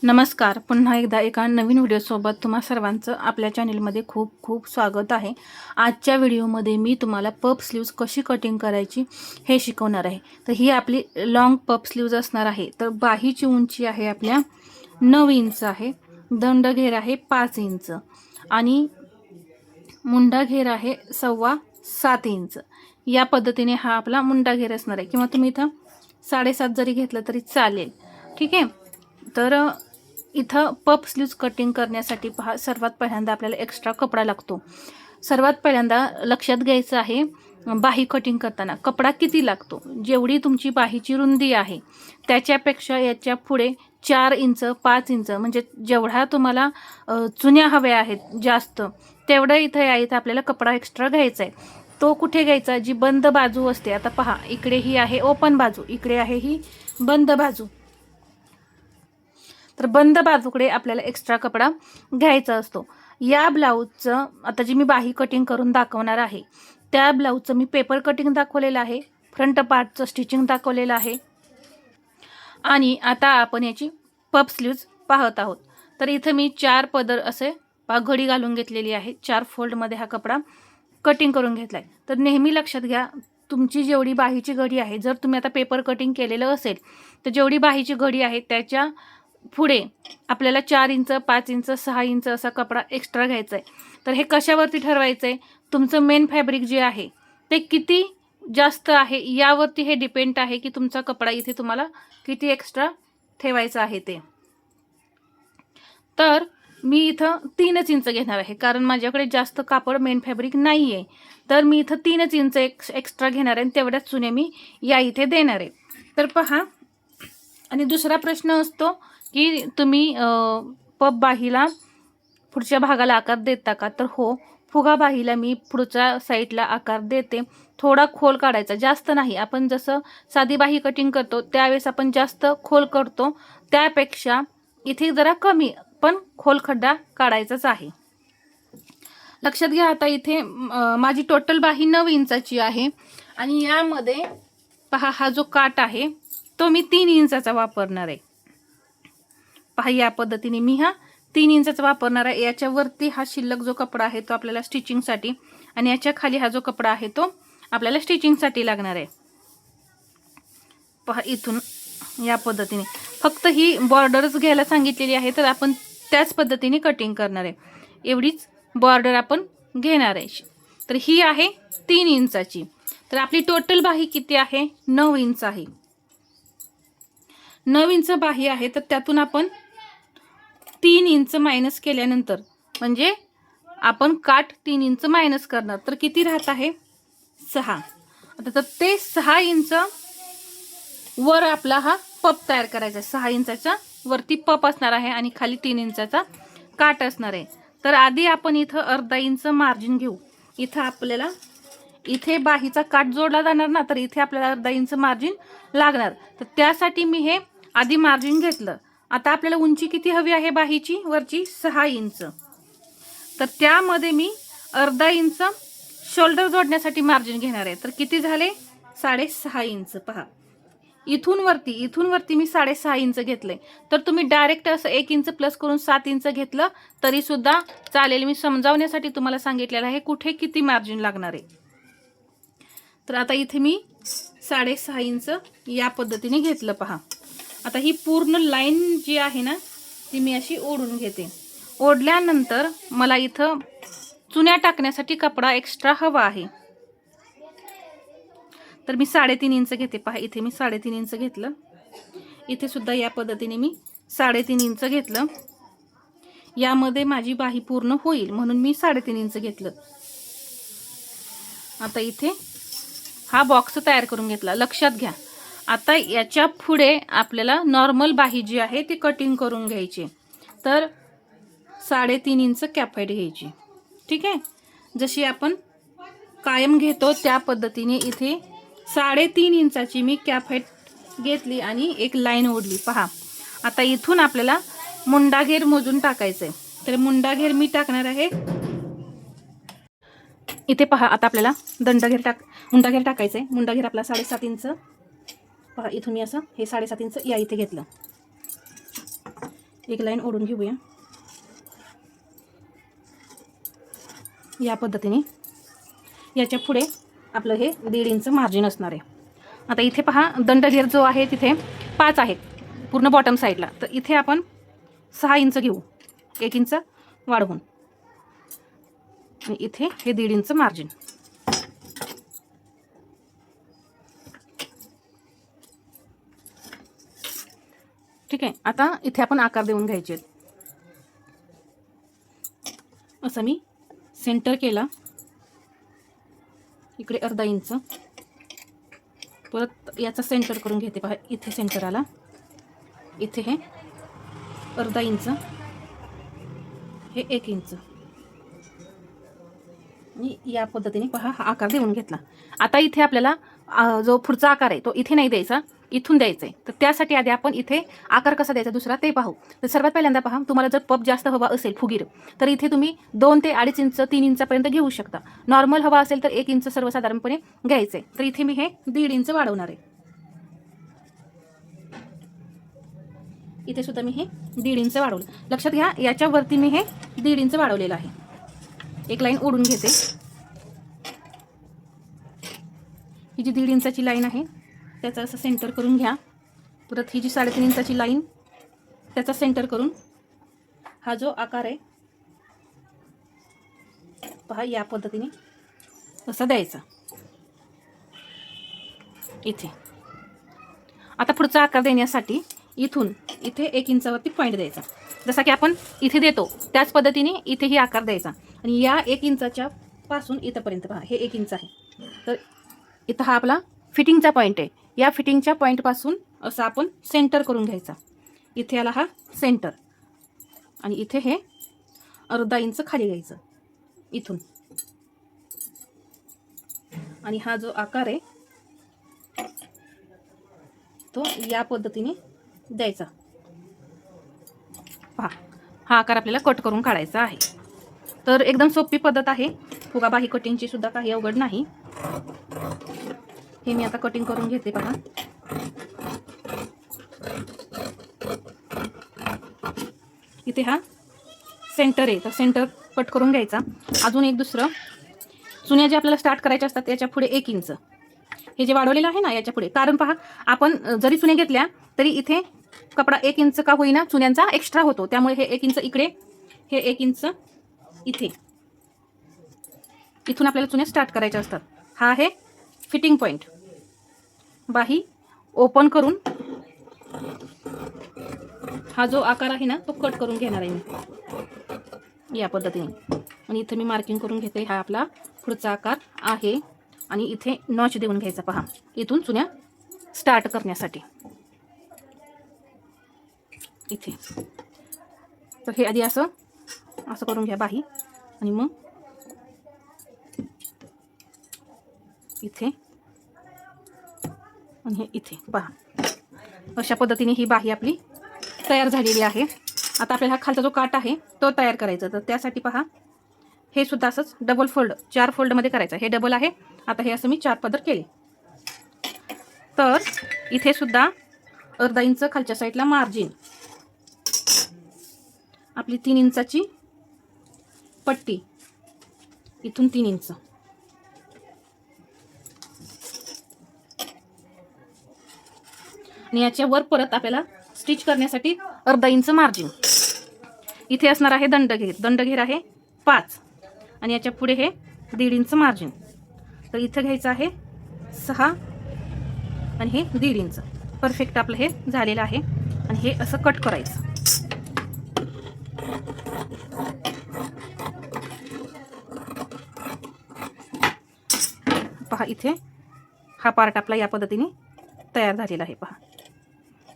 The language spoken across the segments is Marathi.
नमस्कार. पुन्हा एकदा एका नवीन व्हिडिओसोबत तुम्हा सर्वांचं आपल्या चॅनलमध्ये खूप खूप स्वागत आहे. आजच्या व्हिडिओमध्ये मी तुम्हाला पफ स्लीव्ज कशी कटिंग करायची हे शिकवणार आहे. तर ही आपली लॉंग पफ स्लीव्ज असणार आहे. तर बाहीची उंची आहे आपल्या 9 इंच आहे, दंडघेर आहे 5 इंच आणि मुंडा घेर आहे 7.25 इंच. या पद्धतीने हा आपला मुंडा घेर असणार आहे, किंवा तुम्ही इथं 7.5 जरी घेतलं तरी चालेल. ठीक आहे. तर इथं पफ स्लीव्ज कटिंग करण्यासाठी पहा, सर्वात पहिल्यांदा आपल्याला एक्स्ट्रा कपडा लागतो. सर्वात पहिल्यांदा लक्षात घ्यायचं आहे, बाही कटिंग करताना कपडा किती लागतो. जेवढी तुमची बाहीची रुंदी आहे त्याच्यापेक्षा याच्या पुढे 4 इंच 5 इंच म्हणजे जेवढा तुम्हाला चुन्या हव्या आहेत जास्त, तेवढं इथं आपल्याला कपडा एक्स्ट्रा घ्यायचा आहे. तो कुठे घ्यायचा, जी बंद बाजू असते. आता पहा, इकडे ही आहे ओपन बाजू, इकडे आहे ही बंद बाजू. तर बंद बाजूकडे आपल्याला एक्स्ट्रा कपडा घ्यायचा असतो. या ब्लाऊजचं आता जी मी बाही कटिंग करून दाखवणार आहे त्या ब्लाऊजचं मी पेपर कटिंग दाखवलेलं आहे, फ्रंट पार्टचं स्टिचिंग दाखवलेलं आहे आणि आता आपण याची पफ स्लीव्ज पाहत आहोत. तर इथं मी 4 पदर असे घडी घालून घेतलेली आहे. 4 फोल्डमध्ये हा कपडा कटिंग करून घेतला आहे. तर नेहमी लक्षात घ्या, तुमची जेवढी बाहीची घडी आहे, जर तुम्ही आता पेपर कटिंग केलेलं असेल तर जेवढी बाहीची घडी आहे त्याच्या पुढे आपल्याला 4 इंच 5 इंच 6 इंच असा कपडा एक्स्ट्रा घ्यायचा आहे. तर हे कशावरती ठरवायचं आहे, तुमचं मेन फॅब्रिक जे आहे ते किती जास्त आहे यावरती हे डिपेंड आहे की तुमचा कपडा इथे तुम्हाला किती एक्स्ट्रा ठेवायचा आहे ते. तर मी इथं 3 इंच घेणार आहे, कारण माझ्याकडे जास्त कापड मेन फॅब्रिक नाही आहे. तर मी इथं 3 इंच एक्स्ट्रा घेणार आहे आणि तेवढ्याच चुने मी या इथे देणार आहे. तर पहा, आणि दुसरा प्रश्न असतो की तुम्ही पफ बाहीला पुढच्या भागाला आकार देता का. तर हो, फुगा बाहीला मी पुढच्या साईडला आकार देते. थोडा खोल काढायचा, जास्त नाही. आपण जसं साधी बाही कटिंग करतो त्यावेळेस आपण जास्त खोल करतो, त्यापेक्षा इथे जरा कमी पण खोल खड्डा काढायचाच आहे. लक्षात घ्या, आता इथे माझी टोटल बाही 9 इंचाची आहे आणि यामध्ये पहा, हा जो काट आहे तो मी 3 इंचाचा वापरणार आहे. पहा, या पद्धतीने मी हा 3 इंचाचा वापरणार आहे. याच्यावरती हा शिल्लक जो कपडा आहे तो आपल्याला स्टिचिंगसाठी, आणि याच्या खाली हा जो कपडा आहे तो आपल्याला स्टिचिंगसाठी लागणार आहे. पहा, इथून या पद्धतीने फक्त ही बॉर्डरच घ्यायला सांगितलेली आहे, तर आपण त्याच पद्धतीने कटिंग करणार आहे. एवढीच बॉर्डर आपण घेणार आहे. तर ही आहे 3 इंचाची. तर आपली टोटल बाही किती आहे, 9 इंच आहे. 9 इंच बाही आहे, तर त्यातून आपण 3 इंच मायनस केल्यानंतर, म्हणजे आपण काठ 3 इंच मायनस करणार, तर किती राहत आहे 6. आता तर ते 6 इंच वर आपला हा पप तयार करायचा आहे. 6 इंचाच्या वरती पप असणार आहे आणि खाली 3 इंचाचा काठ असणार आहे. तर आधी आपण इथं अर्धा इंच मार्जिन घेऊ. इथं आपल्याला इथे बाहीचा काठ जोडला जाणार ना, तर इथे आपल्याला अर्धा इंच मार्जिन लागणार. तर त्यासाठी मी हे आधी मार्जिन घेतलं. आता आपल्याला उंची किती हवी आहे बाहीची, वरची 6 इंच. तर त्यामध्ये मी अर्धा इंच शोल्डर जोडण्यासाठी मार्जिन घेणार आहे. तर किती झाले, 6.5 इंच. पहा, इथून वरती मी 6.5 इंच घेतले. तर तुम्ही डायरेक्ट असं 1 इंच प्लस करून 7 इंच घेतलं तरी सुद्धा चालेल. मी समजावण्यासाठी तुम्हाला सांगितलेलं आहे कुठे किती मार्जिन लागणार आहे. तर आता इथे मी 6.5 इंच या पद्धतीने घेतलं. पहा, आता ही पूर्ण लाईन जी आहे ना ती मी अशी ओढून घेते. ओढल्यानंतर मला इथं चुन्या टाकण्यासाठी कपडा एक्स्ट्रा हवा आहे, तर मी 3.5 इंच घेते. पहा, इथे मी 3.5 इंच घेतलं. इथे सुद्धा या पद्धतीने मी 3.5 इंच घेतलं. यामध्ये माझी बाही पूर्ण होईल म्हणून मी 3.5 इंच घेतलं. आता इथे हा बॉक्स तयार करून घेतला. लक्षात घ्या, आता याच्या पुढे आपल्याला नॉर्मल बाही जी आहे ती कटिंग करून घ्यायची. तर 3.5 इंच कॅपहाईट घ्यायची. ठीक आहे, जशी आपण कायम घेतो त्या पद्धतीने इथे 3.5 इंचाची मी कॅपहाईट घेतली आणि एक लाईन ओढली. पहा, आता इथून आपल्याला मुंडाघेर मोजून टाकायचंय. तर मुंडाघेर मी टाकणार आहे इथे. पहा, आता आपल्याला मुंडाघेर टाकायचंय. मुंडाघेर आपला 7.5 इंच. पहा, इथून मी असं हे 7.5 इंच या इथे घेतलं. एक लाईन ओढून घेऊया. या पद्धतीने याच्या पुढे आपलं हे 1.5 इंच मार्जिन असणार आहे. आता इथे पहा दंडघेर जो आहे तिथे 5 आहे पूर्ण बॉटम साईडला, तर इथे आपण 6 इंच घेऊ, 1 इंच वाढवून, आणि इथे हे 1.5 इंच मार्जिन. ठीक आहे. आता इथे आपण आकार देऊन घ्यायचे आहेत. असं मी सेंटर केला, इकडे अर्धा इंच, परत याचा सेंटर करून घेते. पहा इथे सेंटर आला, इथे हे अर्धा इंच, हे 1 इंच, आणि या पद्धतीने पहा हा आकार देऊन घेतला. आता इथे आपल्याला जो पुढचा आकार आहे तो इथे नाही द्यायचा, इथून द्यायचा आहे. तर त्यासाठी आधी आपण इथे आकार कसा द्यायचा दुसरा ते पाहू. तर सर्वात पहिल्यांदा पहा, तुम्हाला जर पफ जास्त हवा असेल फुगीर, तर इथे तुम्ही 2 ते 2.5 इंच 3 इंचापर्यंत घेऊ शकता. नॉर्मल हवा असेल तर 1 इंच सर्वसाधारणपणे घ्यायचं आहे. तर इथे मी हे 1.5 इंच वाढवणार आहे. इथे सुद्धा मी हे 1.5 इंच वाढवलं. लक्षात घ्या याच्यावरती मी हे 1.5 इंच वाढवलेलं आहे. एक लाईन ओढून घेते. ही जी 1.5 इंचाची लाईन आहे त्याचा असं सेंटर करून घ्या. परत ही जी 3.5 इंचाची लाईन त्याचा सेंटर करून हा जो आकार आहे पहा या पद्धतीने असा द्यायचा इथे. आता पुढचा आकार देण्यासाठी इथून इथे 1 इंचावरती पॉईंट द्यायचा, जसा की आपण इथे देतो त्याच पद्धतीने इथेही आकार द्यायचा. आणि या 1 इंचाच्या पासून इथंपर्यंत पहा हे 1 इंच आहे, तर इथं हा आपला फिटिंगचा पॉईंट आहे. या फिटिंगच्या पॉईंटपासून असं आपण सेंटर करून घ्यायचा. इथे आला हा सेंटर, आणि इथे हे अर्धा इंच खाली घ्यायचं इथून, आणि हा जो आकार आहे तो या पद्धतीने द्यायचा. पहा हा आकार आपल्याला कट करून काढायचा आहे. तर एकदम सोपी पद्धत आहे. फुगाबाही कटिंगची सुद्धा काही अवघड नाही. हे मी आता कटिंग करून घेते. पहा इथे हा सेंटर आहे, तर सेंटर कट करून घ्यायचा. अजून एक दुसरं चुन्या जे आपल्याला स्टार्ट करायच्या असतात त्याच्या पुढे 1 इंच हे जे वाढवलेलं आहे ना याच्या पुढे, कारण पहा आपण जरी चुन्या घेतल्या तरी इथे कपडा 1 इंच का होईना चुन्यांचा एक्स्ट्रा होतो. त्यामुळे हे 1 इंच इकडे, हे 1 इंच इथे, इथून आपल्याला चुन्या स्टार्ट करायच्या असतात. हा आहे फिटिंग पॉईंट. बाही ओपन करून हा जो आकार आहे ना तो कट करून घेणार आहे मी या पद्धतीने. आणि इथे मी मार्किंग करून घेते. हा आपला पुढचा आकार आहे, आणि इथे नॉच देऊन घ्यायचा. पहा इथून चुन्या स्टार्ट करण्यासाठी इथे. तर हे आधी असं असं करून घ्या बाही, आणि मग इथे आणि हे इथे. पहा अशा पद्धतीने ही बाही आपली तयार झालेली आहे. आता आपल्याला हा खालचा जो काट आहे तो तयार करायचा. तर त्यासाठी पहा हे सुद्धा असंच डबल फोल्ड 4 फोल्डमध्ये करायचं. हे डबल आहे. आता हे असं मी 4 पदर केले. तर इथे सुद्धा अर्धा इंच खालच्या साईडला मार्जिन, आपली 3 इंचाची पट्टी, इथून 3 इंच, आणि याच्या वर परत आपल्याला स्टिच करण्यासाठी अर्धा इंच मार्जिन. इथे असणार आहे दंडघेर. दंडघेर आहे 5, आणि याच्या पुढे हे 1.5 इंच मार्जिन. तर इथं घ्यायचं आहे 6, आणि हे 1.5 इंच. परफेक्ट आपलं हे झालेलं आहे. आणि हे असं कट करायचं. पहा इथे हा पार्ट आपला या पद्धतीने तयार झालेला आहे. पहा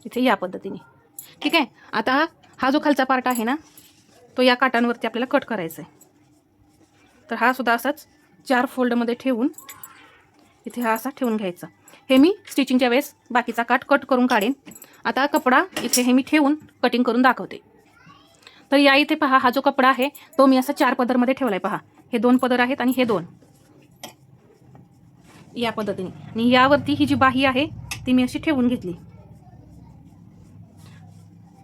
इथे या पद्धतीने. ठीक आहे. आता हा जो खालचा पार्ट आहे ना तो या काटांवरती आपल्याला कट करायचा आहे. तर हा सुद्धा असाच 4 फोल्डमध्ये ठेवून इथे हा असा ठेवून घ्यायचा. हे मी स्टिचिंगच्या वेळेस बाकीचा काट कट करून काढेन. आता कपडा इथे हे मी ठेवून कटिंग करून दाखवते. तर या इथे पहा हा जो कपडा आहे तो मी असा 4 पदरमध्ये ठेवलाय. पहा हे 2 पदर आहेत आणि हे 2 या पद्धतीने. आणि यावरती ही जी बाही आहे ती मी अशी ठेवून घेतली.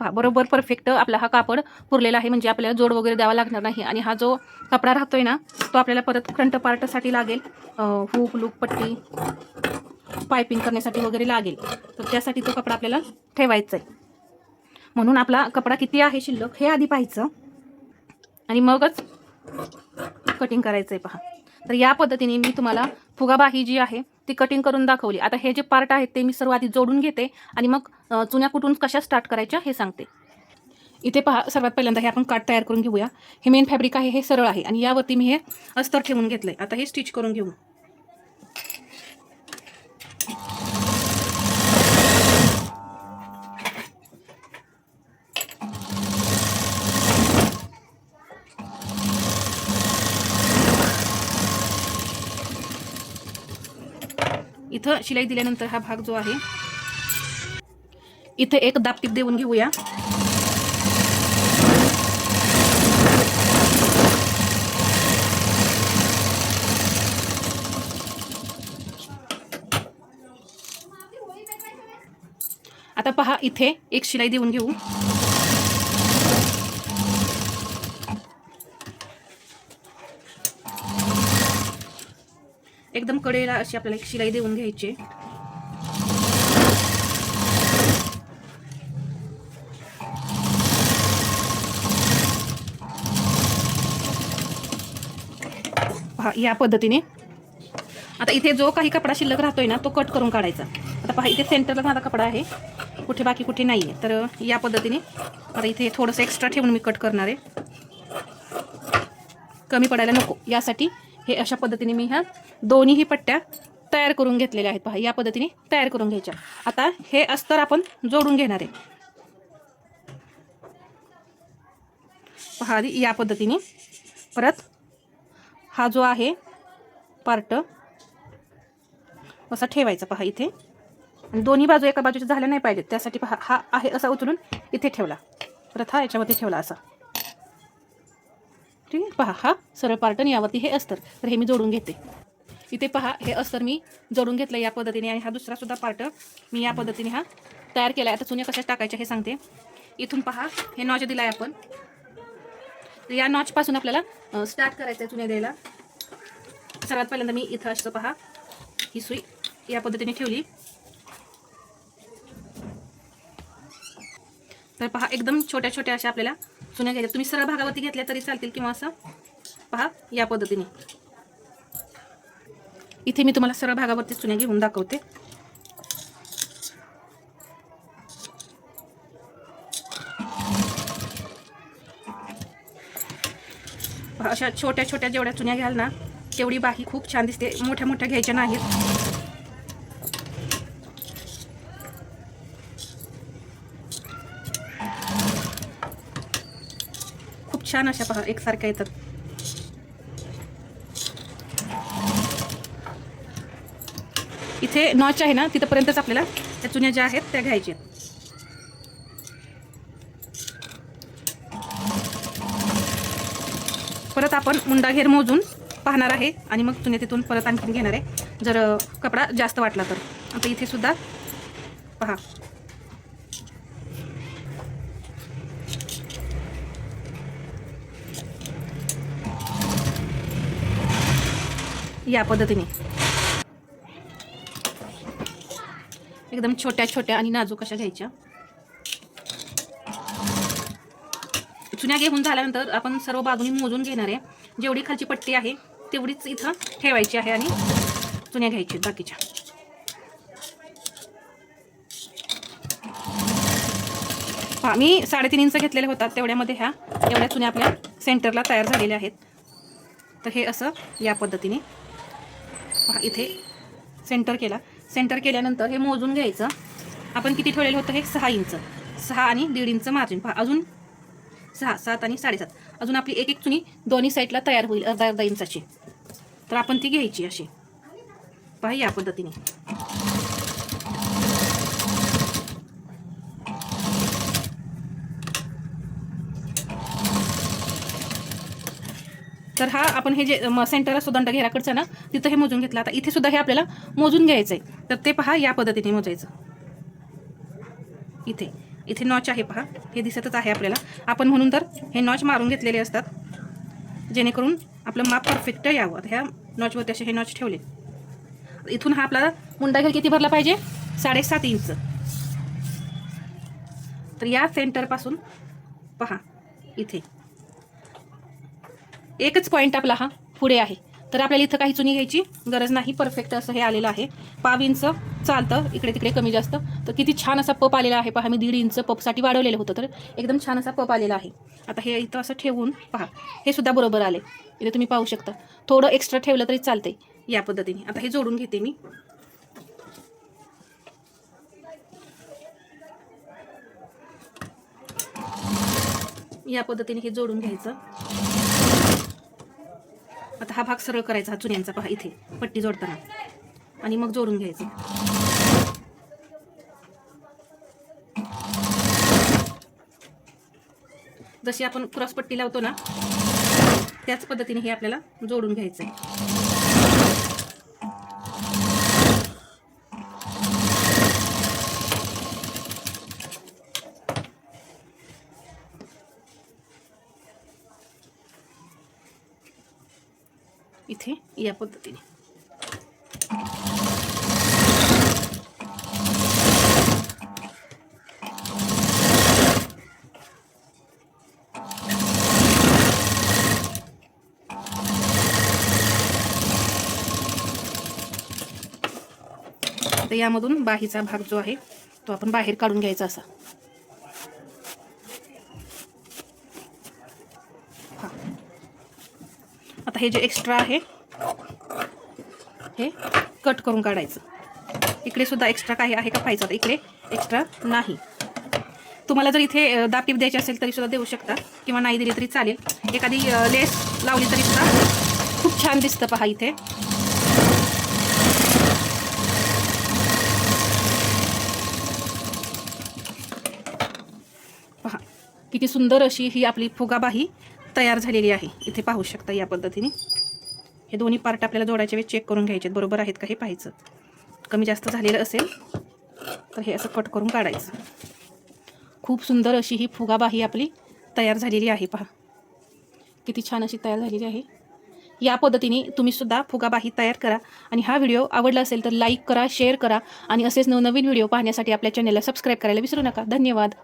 पहा बरोबर परफेक्ट आपला हा कापड पुरलेला आहे, म्हणजे आपल्याला जोड वगैरे द्यावा लागणार नाही. आणि हा जो कपडा राहतोय ना तो आपल्याला परत फ्रंट पार्टसाठी लागेल, हुक लूक पट्टी पायपिंग करण्यासाठी वगैरे लागेल. तर त्यासाठी तो कपडा आपल्याला ठेवायचा आहे. म्हणून आपला कपडा किती आहे शिल्लक हे आधी पाहायचं आणि मगच कटिंग करायचं आहे. पहा, तर या पद्धतीने मी तुम्हाला फुगाबाही जी आहे ती कटिंग करून दाखवली. आता हे जे पार्ट आहेत ते मी सर्व आधी जोडून घेते आणि मग चुन्या कुठून कशा स्टार्ट करायच्या हे सांगते. इथे पहा, सर्वात पहिल्यांदा हे आपण काठ तयार करून घेऊया. हे मेन फॅब्रिक आहे, हे सरळ आहे आणि यावरती मी हे अस्तर ठेवून घेतलंय. आता हे स्टिच करून घेऊ. इथं शिलाई दिल्यानंतर हा भाग जो आहे इथे एक दाबटीप देऊन घेऊया. आता पहा, इथे एक शिलाई देऊन घेऊ. एकदम कडेला अशी आपल्याला एक शिलाई देऊन घ्यायची. पहा, या पद्धतीने. आता इथे जो काही कपडा शिल्लक राहतोय ना तो कट करून काढायचा. आता पहा, इथे सेंटरला माझा कपडा आहे, कुठे बाकी कुठे नाही आहे. तर या पद्धतीने आता इथे थोडंसं एक्स्ट्रा ठेवून मी कट करणार आहे, कमी पडायला नको यासाठी. हे अशा पद्धतीने मी ह्या दोन्हीही पट्ट्या तयार करून घेतलेल्या आहेत. पहा, या पद्धतीने तयार करून घ्यायच्या. आता हे अस्तर आपण जोडून घेणार आहे. पहा, आधी या पद्धतीने. परत हा जो आहे पार्ट असा ठेवायचा. पहा इथे, आणि दोन्ही बाजू एका बाजूच्या झाल्या नाही पाहिजेत त्यासाठी पहा, हा आहे असा उचलून इथे ठेवला, परत हा याच्यावरती ठेवला असा. ठीक आहे. पहा, हा सरळ पार्ट आणि यावरती हे अस्तर. तर हे मी जोडून घेते. इथे पहा, हे अस्तर मी जोडून घेतलं या पद्धतीने. आणि हा दुसरा सुद्धा पार्ट मी या पद्धतीने हा तयार केला आहे. आता चुन्या कशा टाकायच्या हे सांगते. इथून पहा, हे नॉच दिला आहे आपण. तर या नॉचपासून आपल्याला स्टार्ट करायचं आहे चुन्या द्यायला. सर्वात पहिल्यांदा मी इथं असं पहा, ही सुई या पद्धतीने ठेवली. तर पहा, एकदम छोट्या छोट्या अशा आपल्याला चुन्या घ्यायच्या. तुम्ही सरळ भागावरती घेतल्या तरी चालतील किंवा असं पहा या पद्धतीने. इथे मी तुम्हाला सरळ भागावरती चुन्या घेऊन दाखवते. पहा, अशा छोट्या छोट्या जेवढ्या चुन्या घ्याल ना तेवढी बाही खूप छान दिसते. मोठ्या मोठ्या घ्यायच्या नाहीत. खूप छान अशा पहा एकसारख्या येतात. इथे नॉच आहे ना तिथपर्यंतच आपल्याला त्या चुन्या ज्या आहेत त्या घ्यायच्या. परत आपण मुंडा घेर मोजून पाहणार आहे आणि मग चुन्या तिथून परत आणखीन घेणार आहे जर कपडा जास्त वाटला तर. आता इथे सुद्धा पहा, या पद्धतीने एकदम छोट्या छोट्या आणि नाजूक अशा घ्यायच्या. चुन्या घेऊन झाल्यानंतर आपण सर्व बाजूनी मोजून घेणार आहे. जेवढी खालची पट्टी आहे तेवढीच इथं ठेवायची आहे आणि चुन्या घ्यायच्या बाकीच्या. हा, मी 3.5 इंच घेतलेल्या होतात तेवढ्यामध्ये ह्या एवढ्या चुन्या आपल्या सेंटरला तयार झालेल्या आहेत. तर हे असं या पद्धतीने पहा, इथे सेंटर केला. सेंटर केल्यानंतर हे मोजून घ्यायचं. आपण किती ठेवलेलं होतं हे 6 इंच, 6 आणि 1.5 इंच मार्जिन. पहा, अजून 6, 7 आणि 7.5 अजून आपली एक एक चुनी दोन्ही साईडला तयार होईल अर्धा इंचाची. तर आपण ती घ्यायची अशी. पहा, या पद्धतीने. तर हा आपण हे जे सेंटर असतो दंड घेराकडचा ना तिथं हे मोजून घेतलं. आता इथे सुद्धा हे आपल्याला मोजून घ्यायचं आहे. तर ते पहा या पद्धतीने मोजायचं इथे. इथे नॉच आहे पहा, हे दिसतच आहे आपल्याला. आपण म्हणून तर हे नॉच मारून घेतलेले असतात, जेणेकरून आपलं माप परफेक्ट यावं. ह्या नॉचवरती असे हे नॉच ठेवले. इथून हा आपला मुंडा घेर किती भरला पाहिजे, 7.5 इंच. तर या सेंटरपासून पहा इथे एकच पॉईंट आपला हा पुढे आहे. तर आपल्याला इथं काही चुनी घ्यायची गरज नाही. परफेक्ट असं हे आलेलं आहे. 1/2 इंच चालतं, इकडे तिकडे कमी जास्त. तर किती छान असा पप आलेला आहे पहा. मी 1.5 इंच पपसाठी वाढवलेलं होतं, तर एकदम छान असा पप आलेला आहे. आता हे इथं असं ठेवून पहा, हे सुद्धा बरोबर आले. इथे तुम्ही पाहू शकता. थोडं एक्स्ट्रा ठेवलं तरी चालतंय या पद्धतीने. आता हे जोडून घेते मी. या पद्धतीने हे जोडून घ्यायचं. आता हा भाग सरळ करायचा, हा चुन्यांचा पहा इथे पट्टी जोडताना, आणि मग जोडून घ्यायचं. जशी आपण क्रॉस पट्टी लावतो ना, त्याच पद्धतीने हे आपल्याला जोडून घ्यायचं आहे. इथे या पद्धतीने. तर यामधून बाहीचा भाग जो आहे तो आपण बाहेर काढून घ्यायचा असा. आता हे जे एक्स्ट्रा आहे हे कट करून काढायचं. इकडे सुद्धा एक्स्ट्रा काही आहे का पाहायचं. इकडे एक्स्ट्रा नाही. तुम्हाला जर इथे दापटीप द्यायची असेल तरी सुद्धा देऊ शकता, किंवा नाही दिली तरी चालेल. एखादी लेस लावली तरी सुद्धा खूप छान दिसतं पहा इथे. पहा किती सुंदर अशी ही आपली फुगाबाही तयार झालेली आहे. इथे पाहू शकता या पद्धतीने. हे दोन्ही पार्ट आपल्याला जोडायचे वेळी चेक करून घ्यायचे, बरोबर आहेत का हे पाहायचं. कमी जास्त झालेलं असेल तर हे असं कट करून काढायचं. खूप सुंदर अशी ही फुगाबाही आपली तयार झालेली आहे. पहा किती छान अशी तयार झालेली आहे. या पद्धतीने तुम्ही सुद्धा फुगाबाही तयार करा. आणि हा व्हिडिओ आवडला असेल तर लाईक करा, शेअर करा, आणि असेच नवनवीन व्हिडिओ पाहण्यासाठी आपल्या चॅनलला सबस्क्राईब करायला विसरू नका. धन्यवाद.